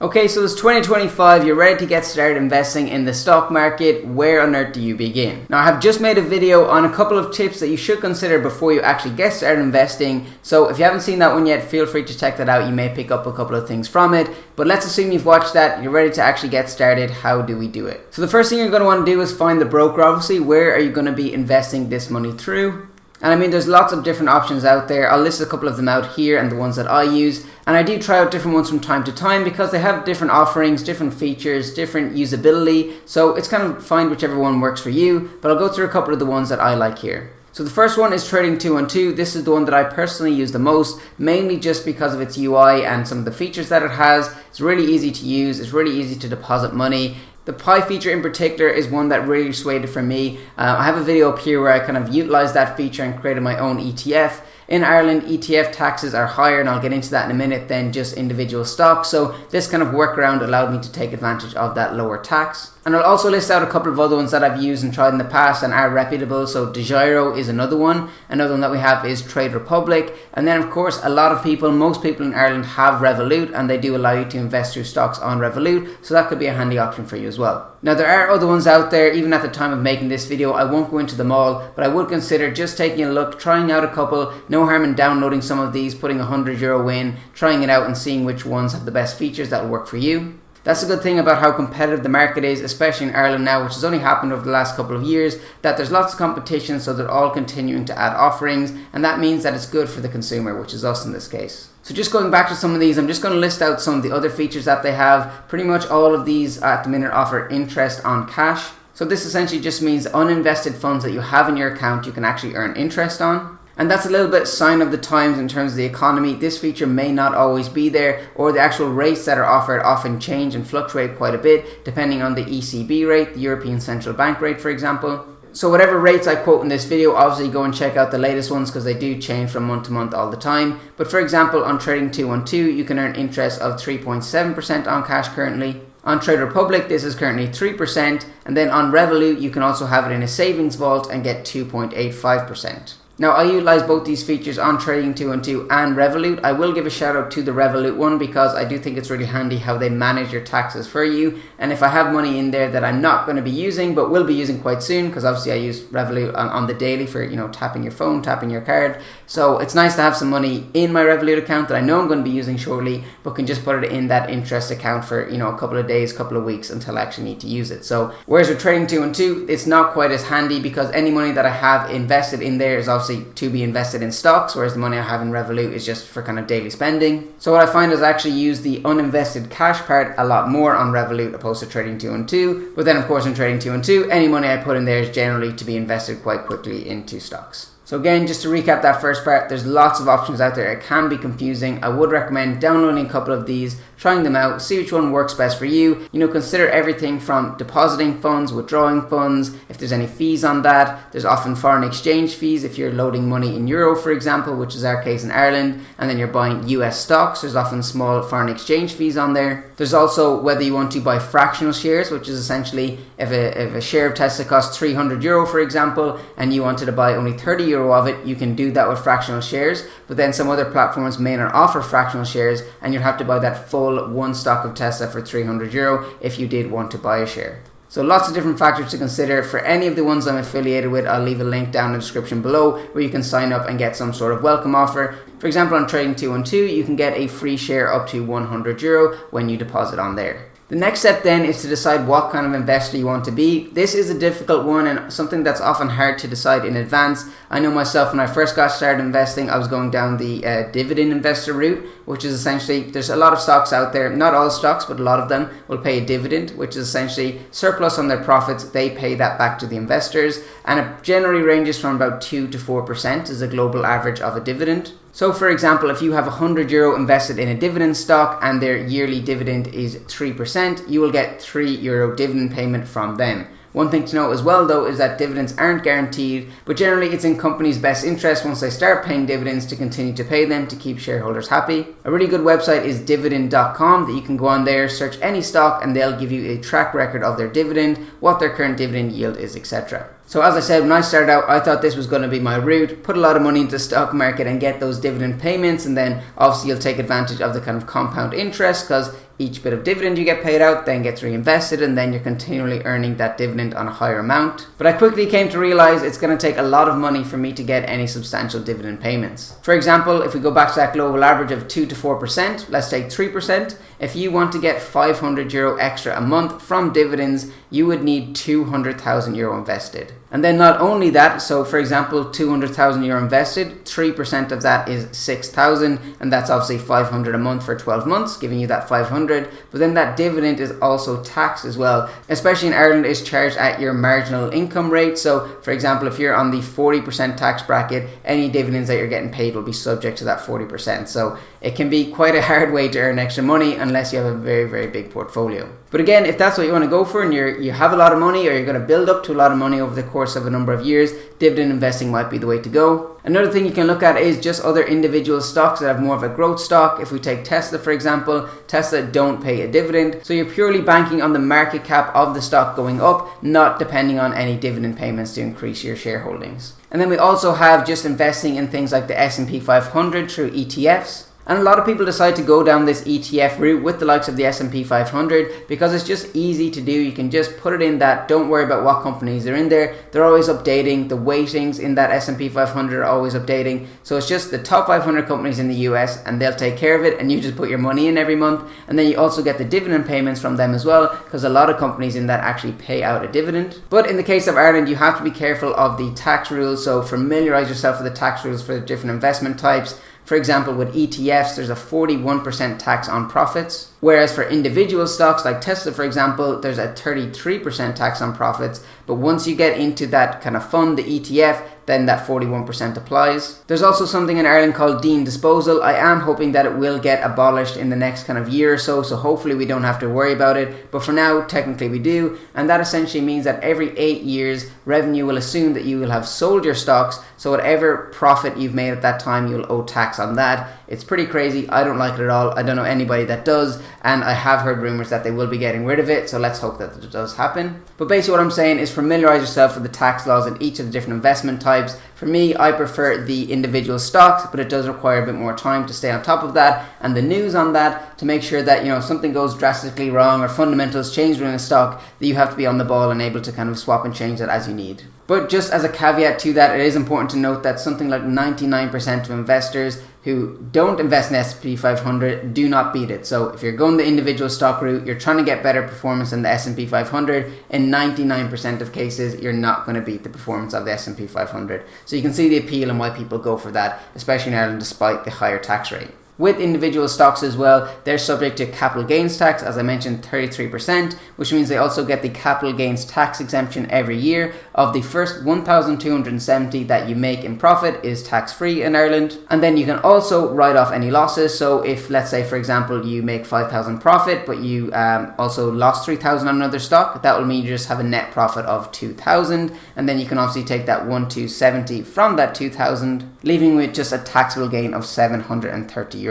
Okay, so it's 2025, you're ready to get started investing in the stock market. Where on earth do you begin? Now, I have just made a video on a couple of tips that you should consider before you actually get started investing. So if you haven't seen that one yet, feel free to check that out. You may pick up a couple of things from it. But let's assume you've watched that, you're ready to actually get started. How do we do it? So the first thing you're going to want to do is find the broker, obviously. Where are you going to be investing this money through? And I mean, there's lots of different options out there. I'll list a couple of them out here and the ones that I use. And I do try out different ones from time to time because they have different offerings, different features, different usability. So it's kind of find whichever one works for you. But I'll go through a couple of the ones that I like here. So the first one is Trading 212. This is the one that I personally use the most, mainly just because of its UI and some of the features that it has. It's really easy to use. It's really easy to deposit money. The Pi feature in particular is one that really swayed it for me. I have a video up here where I kind of utilized that feature and created my own ETF. In Ireland, ETF taxes are higher, and I'll get into that in a minute, than just individual stocks. So this kind of workaround allowed me to take advantage of that lower tax. And I'll also list out a couple of other ones that I've used and tried in the past and are reputable. So DeGiro is another one. Another one that we have is Trade Republic. And then of course, most people in Ireland have Revolut, and they do allow you to invest through stocks on Revolut. So that could be a handy option for you as well. Now there are other ones out there. Even at the time of making this video, I won't go into them all, but I would consider just taking a look, trying out a couple. No harm in downloading some of these, putting €100 in, trying it out and seeing which ones have the best features that will work for you. That's a good thing about how competitive the market is, especially in Ireland now, which has only happened over the last couple of years, that there's lots of competition, so they're all continuing to add offerings, and that means that it's good for the consumer, which is us in this case. So just going back to some of these, I'm just going to list out some of the other features that they have. Pretty much all of these at the minute offer interest on cash. So this essentially just means uninvested funds that you have in your account you can actually earn interest on. And that's a little bit sign of the times in terms of the economy. This feature may not always be there, or the actual rates that are offered often change and fluctuate quite a bit depending on the ECB rate, the European Central Bank rate, for example. So whatever rates I quote in this video, obviously go and check out the latest ones because they do change from month to month all the time. But for example, on Trading 212, you can earn interest of 3.7% on cash currently. On Trade Republic, this is currently 3%. And then on Revolut, you can also have it in a savings vault and get 2.85%. Now, I utilize both these features on Trading 212 and Revolut. I will give a shout out to the Revolut one because I do think it's really handy how they manage your taxes for you. And if I have money in there that I'm not going to be using but will be using quite soon, because obviously I use Revolut on the daily for, tapping your phone, tapping your card. So it's nice to have some money in my Revolut account that I know I'm going to be using shortly, but can just put it in that interest account for, a couple of days, couple of weeks until I actually need to use it. So whereas with Trading 212, it's not quite as handy because any money that I have invested in there is obviously to be invested in stocks, whereas the money I have in Revolut is just for kind of daily spending. So what I find is I actually use the uninvested cash part a lot more on Revolut opposed to Trading 212. But then of course in Trading 212, any money I put in there is generally to be invested quite quickly into stocks. So again, just to recap that first part, there's lots of options out there. It can be confusing. I would recommend downloading a couple of these, trying them out, see which one works best for you. Consider everything from depositing funds, withdrawing funds, if there's any fees on that. There's often foreign exchange fees if you're loading money in euro, for example, which is our case in Ireland, and then you're buying US stocks. There's often small foreign exchange fees on there. There's also whether you want to buy fractional shares, which is essentially if a share of Tesla costs €300, for example, and you wanted to buy only €30 of it, you can do that with fractional shares. But then some other platforms may not offer fractional shares, and you'd have to buy that full one stock of Tesla for €300 if you did want to buy a share. So lots of different factors to consider. For any of the ones I'm affiliated with, I'll leave a link down in the description below where you can sign up and get some sort of welcome offer. For example, on Trading 212, you can get a free share up to €100 when you deposit on there. The next step then is to decide what kind of investor you want to be. This is a difficult one and something that's often hard to decide in advance. I know myself, when I first got started investing, I was going down the dividend investor route, which is essentially, there's a lot of stocks out there, not all stocks, but a lot of them will pay a dividend, which is essentially surplus on their profits. They pay that back to the investors, and it generally ranges from about 2 to 4% is a global average of a dividend. So for example, if you have €100 invested in a dividend stock and their yearly dividend is 3%, you will get €3 dividend payment from them. One thing to note as well though is that dividends aren't guaranteed, but generally it's in companies' best interest once they start paying dividends to continue to pay them to keep shareholders happy. A really good website is dividend.com that you can go on there, search any stock, and they'll give you a track record of their dividend, what their current dividend yield is, etc. So as I said, when I started out, I thought this was going to be my route, put a lot of money into the stock market and get those dividend payments, and then obviously you'll take advantage of the kind of compound interest, because each bit of dividend you get paid out then gets reinvested, and then you're continually earning that dividend on a higher amount. But I quickly came to realize it's going to take a lot of money for me to get any substantial dividend payments. For example, if we go back to that global average of 2 to 4%, let's take 3%. If you want to get €500 extra a month from dividends, you would need €200,000 invested. And then not only that, so for example, €200,000 invested, 3% of that is 6,000, and that's obviously 500 a month for 12 months, giving you that 500. But then that dividend is also taxed as well, especially in Ireland, is charged at your marginal income rate. So for example, if you're on the 40% tax bracket, any dividends that you're getting paid will be subject to that 40%. So it can be quite a hard way to earn extra money unless you have a very, very big portfolio. But again, if that's what you want to go for and you have a lot of money, or you're going to build up to a lot of money over the course of a number of years, dividend investing might be the way to go. Another thing you can look at is just other individual stocks that have more of a growth stock. If we take Tesla, for example, Tesla don't pay a dividend. So you're purely banking on the market cap of the stock going up, not depending on any dividend payments to increase your shareholdings. And then we also have just investing in things like the S&P 500 through ETFs. And a lot of people decide to go down this ETF route with the likes of the S&P 500 because it's just easy to do. You can just put it in that. Don't worry about what companies are in there. They're always updating. The weightings in that S&P 500 are always updating. So it's just the top 500 companies in the US, and they'll take care of it, and you just put your money in every month. And then you also get the dividend payments from them as well, because a lot of companies in that actually pay out a dividend. But in the case of Ireland, you have to be careful of the tax rules. So familiarize yourself with the tax rules for the different investment types. For example, with ETFs, there's a 41% tax on profits, whereas for individual stocks like Tesla, for example, there's a 33% tax on profits. But once you get into that kind of fund, the ETF, then that 41% applies. There's also something in Ireland called deemed disposal. I am hoping that it will get abolished in the next kind of year or so hopefully we don't have to worry about it. But for now, technically we do. And that essentially means that every 8 years, revenue will assume that you will have sold your stocks. So whatever profit you've made at that time, you'll owe tax on that. It's pretty crazy. I don't like it at all. I don't know anybody that does. And I have heard rumors that they will be getting rid of it. So let's hope that it does happen. But basically what I'm saying is familiarize yourself with the tax laws in each of the different investment types. For me, I prefer the individual stocks, but it does require a bit more time to stay on top of that and the news on that to make sure that, if something goes drastically wrong or fundamentals change within a stock, that you have to be on the ball and able to kind of swap and change that as you need. But just as a caveat to that, it is important to note that something like 99% of investors who don't invest in S&P 500 do not beat it. So if you're going the individual stock route, you're trying to get better performance than the S&P 500. In 99% of cases, you're not going to beat the performance of the S&P 500. So you can see the appeal and why people go for that, especially in Ireland, despite the higher tax rate. With individual stocks as well, they're subject to capital gains tax, as I mentioned, 33%, which means they also get the capital gains tax exemption every year. Of the first 1,270 that you make in profit is tax-free in Ireland. And then you can also write off any losses. So if, let's say, for example, you make 5,000 profit, but you also lost 3,000 on another stock, that will mean you just have a net profit of 2,000. And then you can obviously take that 1,270 from that 2,000, leaving with just a taxable gain of €730.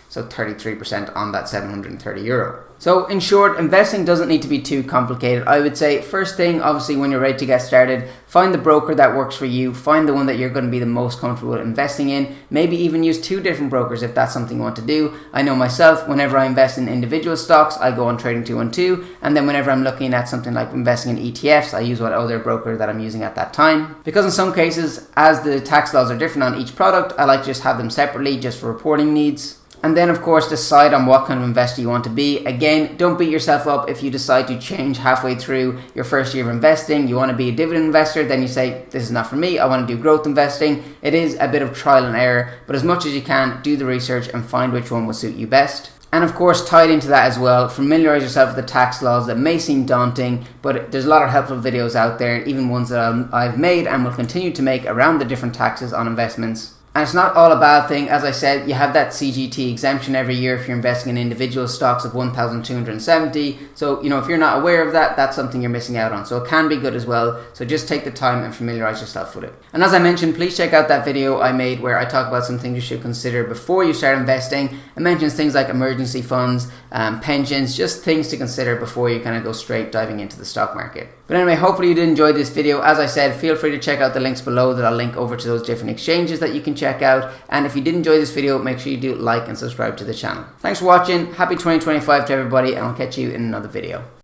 So 33% on that €730. So in short, investing doesn't need to be too complicated. I would say first thing, obviously when you're ready to get started, find the broker that works for you, find the one that you're going to be the most comfortable investing in, maybe even use 2 different brokers if that's something you want to do. I know myself, whenever I invest in individual stocks, I go on Trading 212, and then whenever I'm looking at something like investing in ETFs, I use what other broker that I'm using at that time. Because in some cases, as the tax laws are different on each product, I like to just have them separately just for reporting needs. And then of course decide on what kind of investor you want to be. Again, don't beat yourself up if you decide to change halfway through your first year of investing. You want to be a dividend investor, then you say, this is not for me, I want to do growth investing. It is a bit of trial and error, but as much as you can, do the research and find which one will suit you best. And of course, tied into that as well, familiarize yourself with the tax laws that may seem daunting, but there's a lot of helpful videos out there, even ones that I've made and will continue to make around the different taxes on investments. And it's not all a bad thing. As I said, you have that CGT exemption every year if you're investing in individual stocks of 1,270. So, if you're not aware of that, that's something you're missing out on. So it can be good as well. So just take the time and familiarize yourself with it. And as I mentioned, please check out that video I made where I talk about some things you should consider before you start investing. It mentions things like emergency funds, pensions, just things to consider before you kind of go straight diving into the stock market. But anyway, hopefully you did enjoy this video. As I said, feel free to check out the links below that I'll link over to those different exchanges that you can check out. And if you did enjoy this video, make sure you do like and subscribe to the channel. Thanks for watching. Happy 2025 to everybody, and I'll catch you in another video.